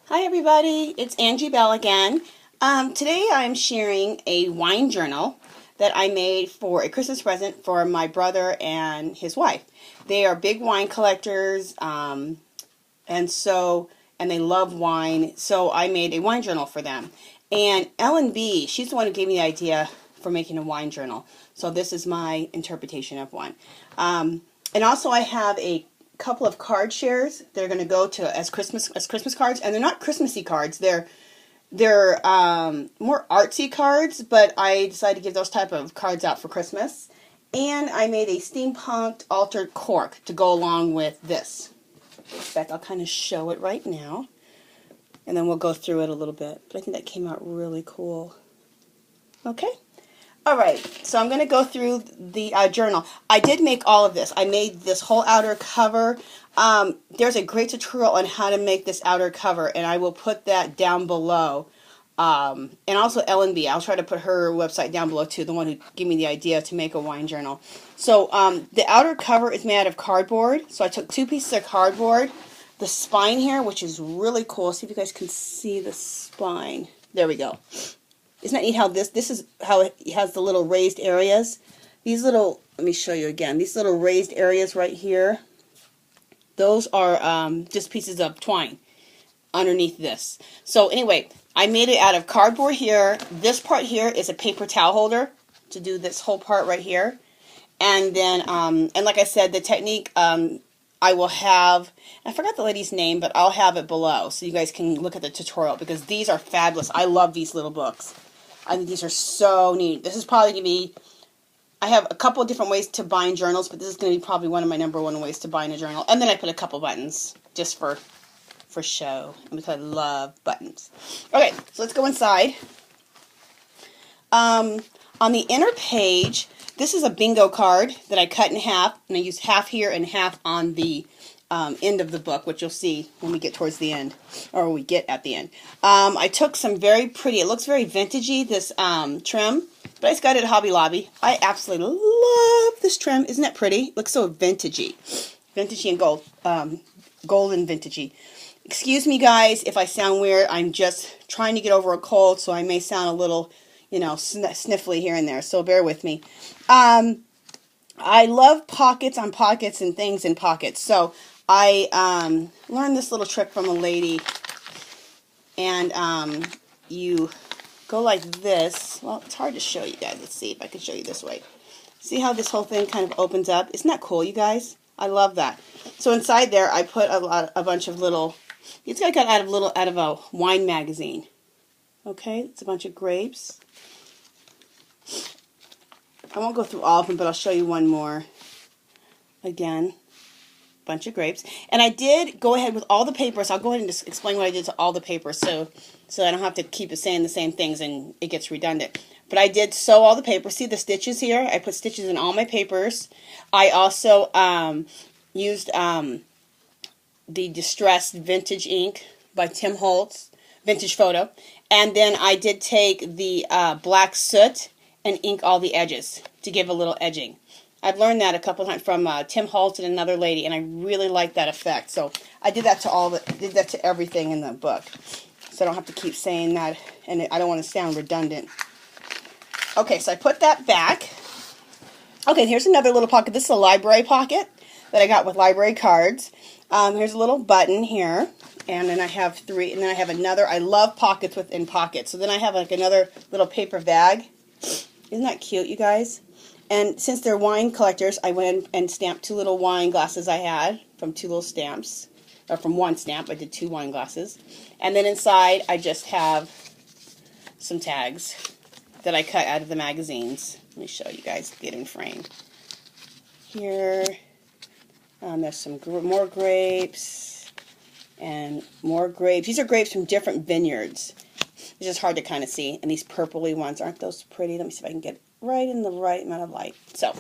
Hi everybody, it's Angie Bell again. Today I'm sharing a wine journal that I made for a Christmas present for my brother and his wife. They are big wine collectors, and they love wine, so I made a wine journal for them. And Ellen B, she's the one who gave me the idea for making a wine journal. So this is my interpretation of one. And also I have a couple of card shares. They're going to go to as Christmas cards, and they're not Christmassy cards. They're more artsy cards, but I decided to give those type of cards out for Christmas. And I made a steampunked altered cork to go along with this. In fact, I'll kind of show it right now, and then we'll go through it a little bit. But I think that came out really cool. Okay. Alright, so I'm going to go through the journal. I did make all of this. I made this whole outer cover. There's a great tutorial on how to make this outer cover, and I will put that down below. And also Ellen B. I'll try to put her website down below too, the one who gave me the idea to make a wine journal. So the outer cover is made out of cardboard. So I took 2 pieces of cardboard. The spine here, which is really cool. See if you guys can see the spine. There we go. Isn't that neat how this is how it has the little raised areas? These little, let me show you again, these little raised areas right here, those are just pieces of twine underneath this. So anyway, I made it out of cardboard here. This part here is a paper towel holder to do this whole part right here. And then, and like I said, the technique, I will have, I forgot the lady's name, but I'll have it below so you guys can look at the tutorial because these are fabulous. I love these little books. I think these are so neat. This is probably going to be, I have a couple of different ways to bind journals, but this is going to be probably one of my #1 ways to bind a journal. And then I put a couple buttons just for show, because I love buttons. Okay, so let's go inside. On the inner page, this is a bingo card that I cut in half, and I used half here and half on the end of the book, which you'll see when we get towards the end, or we get at the end. I took some very pretty, it looks very vintagey, this trim, but I just got it at Hobby Lobby. I absolutely love this trim. Isn't that pretty? It looks so vintagey. Vintagey and gold. Gold and vintagey. Excuse me, guys, if I sound weird. I'm just trying to get over a cold, so I may sound a little, you know, sniffly here and there, so bear with me. I love pockets on pockets and things in pockets, so I learned this little trick from a lady, and you go like this. Well, it's hard to show you guys. Let's see if I can show you this way. See how this whole thing kind of opens up? Isn't that cool, you guys? I love that. So inside there, I put a bunch of little. It's got out of a wine magazine. Okay, it's a bunch of grapes. I won't go through all of them, but I'll show you one more. Again, bunch of grapes. And I did go ahead with all the papers. I'll go ahead and just explain what I did to all the papers so I don't have to keep saying the same things and it gets redundant. But I did sew all the papers. See the stitches here? I put stitches in all my papers. I also used the Distressed Vintage ink by Tim Holtz, Vintage Photo. And then I did take the black soot and ink all the edges to give a little edging. I've learned that a couple of times from Tim Holtz and another lady, and I really like that effect. So I did that to everything in the book, so I don't have to keep saying that, and I don't want to sound redundant. Okay, so I put that back. Okay, here's another little pocket. This is a library pocket that I got with library cards. Here's a little button here, and then I have 3, and then I have another. I love pockets within pockets. So then I have like another little paper bag. Isn't that cute, you guys? And since they're wine collectors, I went and stamped 2 little wine glasses I had from 2 little stamps. Or from 1 stamp, I did 2 wine glasses. And then inside, I just have some tags that I cut out of the magazines. Let me show you guys, get in frame. Here, there's some more grapes, and more grapes. These are grapes from different vineyards. It's just hard to kind of see. And these purpley ones, aren't those pretty? Let me see if I can get right in the right amount of light. So,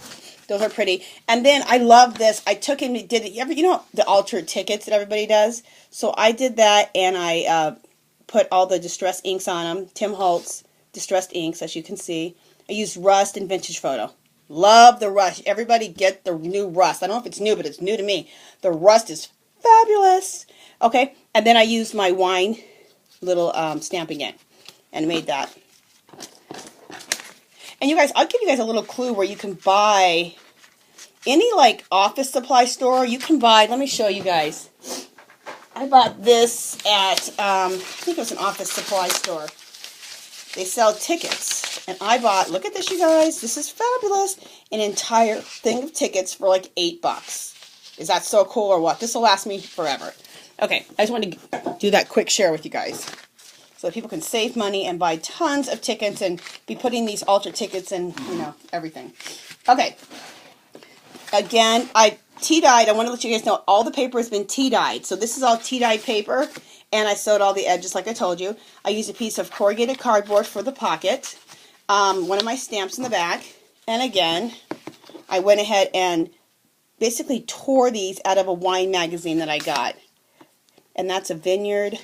those are pretty. And then I love this. I took and did it. You know the altered tickets that everybody does? So I did that, and I put all the distressed inks on them. Tim Holtz distressed inks, as you can see. I used Rust and Vintage Photo. Love the Rust. Everybody get the new Rust. I don't know if it's new, but it's new to me. The Rust is fabulous. Okay, and then I used my wine little stamping in, and made that. And you guys, I'll give you guys a little clue where you can buy any like office supply store. You can buy, let me show you guys. I bought this at, I think it was an office supply store. They sell tickets. And I bought, look at this, you guys. This is fabulous. An entire thing of tickets for like $8. Is that so cool or what? This will last me forever. Okay, I just wanted to do that quick share with you guys, so that people can save money and buy tons of tickets and be putting these altar tickets and, you know, everything. Okay. Again, I tea-dyed. I want to let you guys know all the paper has been tea-dyed. So this is all tea-dyed paper, and I sewed all the edges like I told you. I used a piece of corrugated cardboard for the pocket, one of my stamps in the back, and again, I went ahead and basically tore these out of a wine magazine that I got. And that's a vineyard.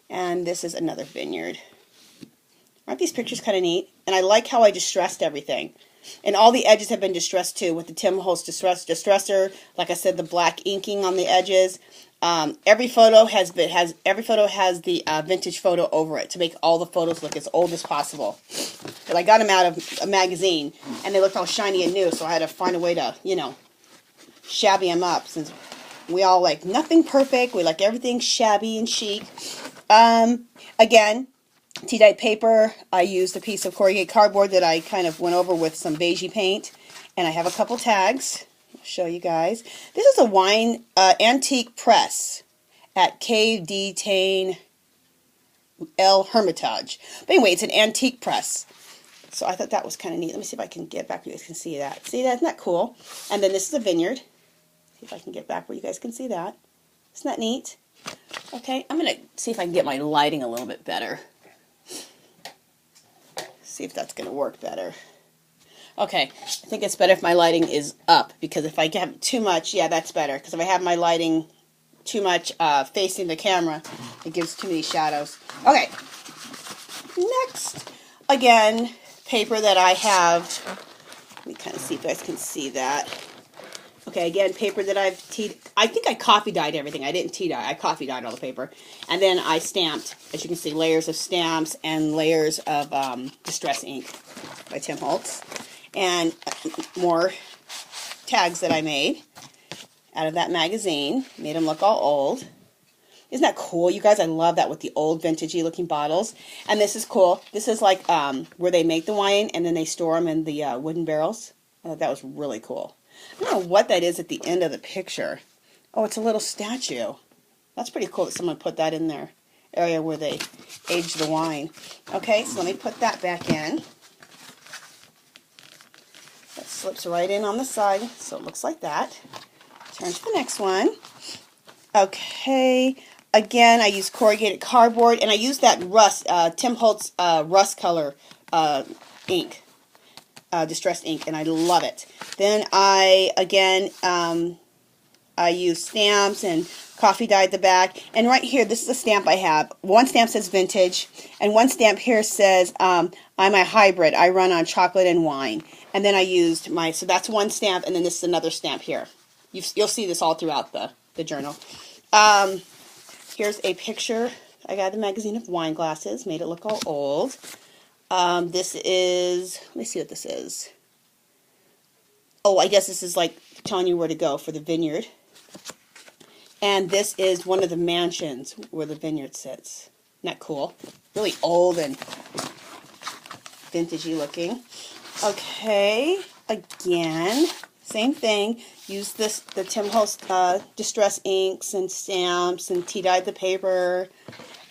And this is another vineyard. Aren't these pictures kind of neat? And I like how I distressed everything. And all the edges have been distressed too with the Tim Holtz distresser. Like I said, the black inking on the edges. Every photo has the vintage photo over it to make all the photos look as old as possible. But I got them out of a magazine and they looked all shiny and new, so I had to find a way to, you know, shabby them up, since we all like nothing perfect. We like everything shabby and chic. Again, tea-dyed paper. I used a piece of corrugated cardboard that I kind of went over with some beigey paint. And I have a couple tags. I'll show you guys. This is a wine antique press at Cave de Tain El Hermitage. But anyway, it's an antique press. So I thought that was kind of neat. Let me see if I can get back where you guys can see that. See that? Isn't that cool? And then this is a vineyard. See if I can get back where you guys can see that. Isn't that neat? Okay, I'm going to see if I can get my lighting a little bit better. See if that's going to work better. Okay, I think it's better if my lighting is up, because if I have too much, yeah, that's better. Because if I have my lighting too much facing the camera, it gives too many shadows. Okay, next, again, paper that I have. Let me kind of see if you guys can see that. Okay, again, paper that I've teed. I think I coffee dyed everything. I didn't tea dye. I coffee dyed all the paper. And then I stamped, as you can see, layers of stamps and layers of Distress ink by Tim Holtz. And more tags that I made out of that magazine. Made them look all old. Isn't that cool, you guys? I love that with the old vintagey looking bottles. And this is cool. This is like where they make the wine and then they store them in the wooden barrels. I thought that was really cool. I don't know what that is at the end of the picture. Oh, it's a little statue. That's pretty cool that someone put that in their area where they age the wine. Okay, so let me put that back in. That slips right in on the side, so it looks like that. Turn to the next one. Okay, again, I use corrugated cardboard, and I use that rust, Tim Holtz rust color ink. Distressed ink, and I love it. Then I use stamps and coffee dyed the back. And right here, this is a stamp I have. One stamp says vintage, and one stamp here says I'm a hybrid. I run on chocolate and wine. And then I used so that's one stamp, and then this is another stamp here. You'll see this all throughout the journal. Here's a picture I got in the magazine of wine glasses. Made it look all old. This is, let me see what this is. Oh, I guess this is like telling you where to go for the vineyard. And this is one of the mansions where the vineyard sits. Isn't that cool? Really old and vintagey looking. Okay, again, same thing. Use the Tim Holtz Distress inks and stamps and tea-dyed the paper.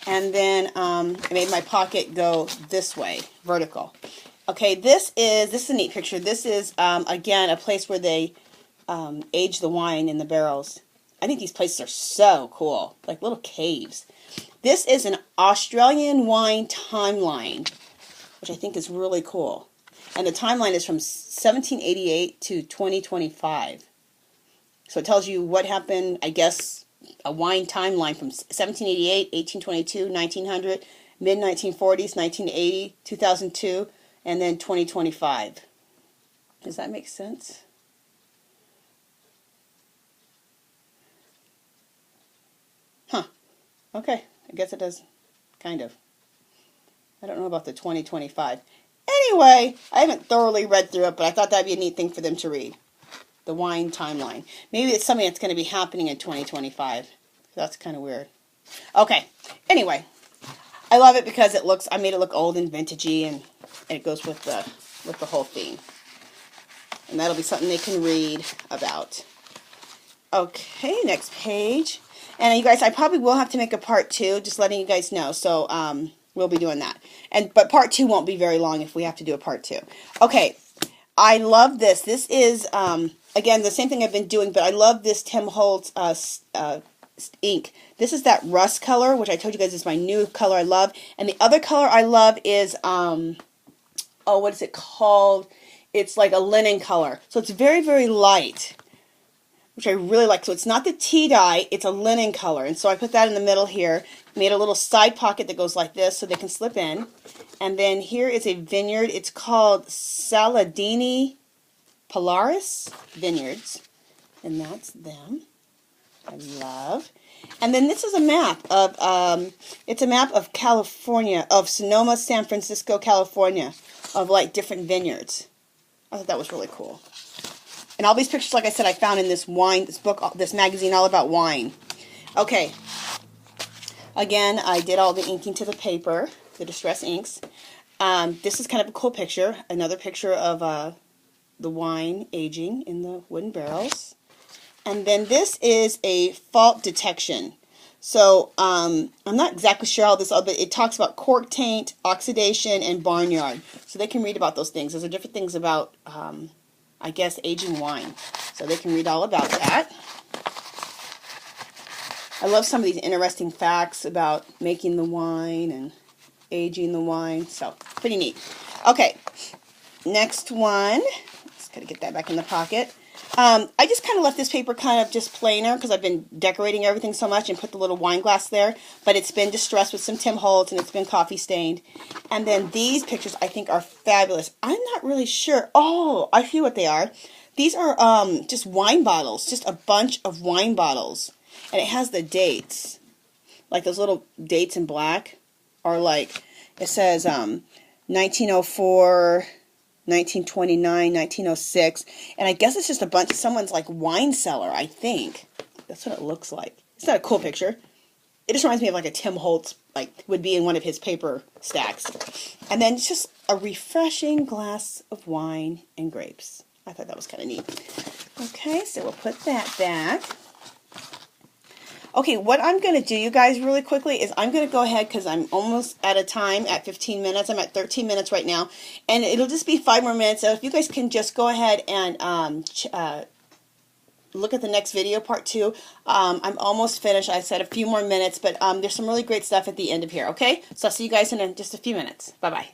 And then I made my pocket go this way, vertical. Okay, this is a neat picture. This is, again, a place where they age the wine in the barrels. I think these places are so cool, like little caves. This is an Australian wine timeline, which I think is really cool. And the timeline is from 1788 to 2025. So it tells you what happened, I guess, a wine timeline from 1788, 1822, 1900, mid-1940s, 1980, 2002, and then 2025. Does that make sense? Huh. Okay. I guess it does, kind of. I don't know about the 2025. Anyway, I haven't thoroughly read through it, but I thought that'd be a neat thing for them to read. The wine timeline. Maybe it's something that's going to be happening in 2025. That's kind of weird. Okay. Anyway, I love it because it looks, I made it look old and vintagey, and it goes with the whole theme. And that'll be something they can read about. Okay, next page. And you guys, I probably will have to make a part 2, just letting you guys know. So, we'll be doing that. But part 2 won't be very long if we have to do a part 2. Okay, I love this. This is, again, the same thing I've been doing, but I love this Tim Holtz ink. This is that rust color, which I told you guys is my new color I love. And the other color I love is, oh, what is it called? It's like a linen color. So it's very, very light, which I really like. So it's not the tea dye, it's a linen color. And so I put that in the middle here. Made a little side pocket that goes like this so they can slip in. And then here is a vineyard. It's called Saladini Polaris Vineyards. And that's them. I love. And then this is a map of, it's a map of California, of Sonoma, San Francisco, California, of like different vineyards. I thought that was really cool. And all these pictures, like I said, I found in this wine, this book, this magazine all about wine. Okay. Again, I did all the inking to the paper, the distress inks. This is kind of a cool picture. Another picture of the wine aging in the wooden barrels. And then this is a fault detection. So I'm not exactly sure how this, but it talks about cork taint, oxidation, and barnyard. So they can read about those things. Those are different things about, I guess, aging wine. So they can read all about that. I love some of these interesting facts about making the wine and aging the wine. So, pretty neat. Okay, next one. Just gotta get that back in the pocket. I just kind of left this paper kind of just plainer because I've been decorating everything so much and put the little wine glass there. But it's been distressed with some Tim Holtz and it's been coffee stained. And then these pictures I think are fabulous. I'm not really sure. Oh, I see what they are. These are just wine bottles, just a bunch of wine bottles. And it has the dates. Like those little dates in black are like, it says 1904, 1929, 1906, and I guess it's just a bunch of someone's like wine cellar, I think. That's what it looks like. It's not a cool picture. It just reminds me of like a Tim Holtz, like would be in one of his paper stacks. And then it's just a refreshing glass of wine and grapes. I thought that was kind of neat. Okay, so we'll put that back. Okay, what I'm going to do, you guys, really quickly is I'm going to go ahead because I'm almost out of time at 15 minutes. I'm at 13 minutes right now, and it'll just be 5 more minutes. So if you guys can just go ahead and look at the next video, part 2. I'm almost finished. I said a few more minutes, but there's some really great stuff at the end of here, okay? So I'll see you guys in just a few minutes. Bye-bye.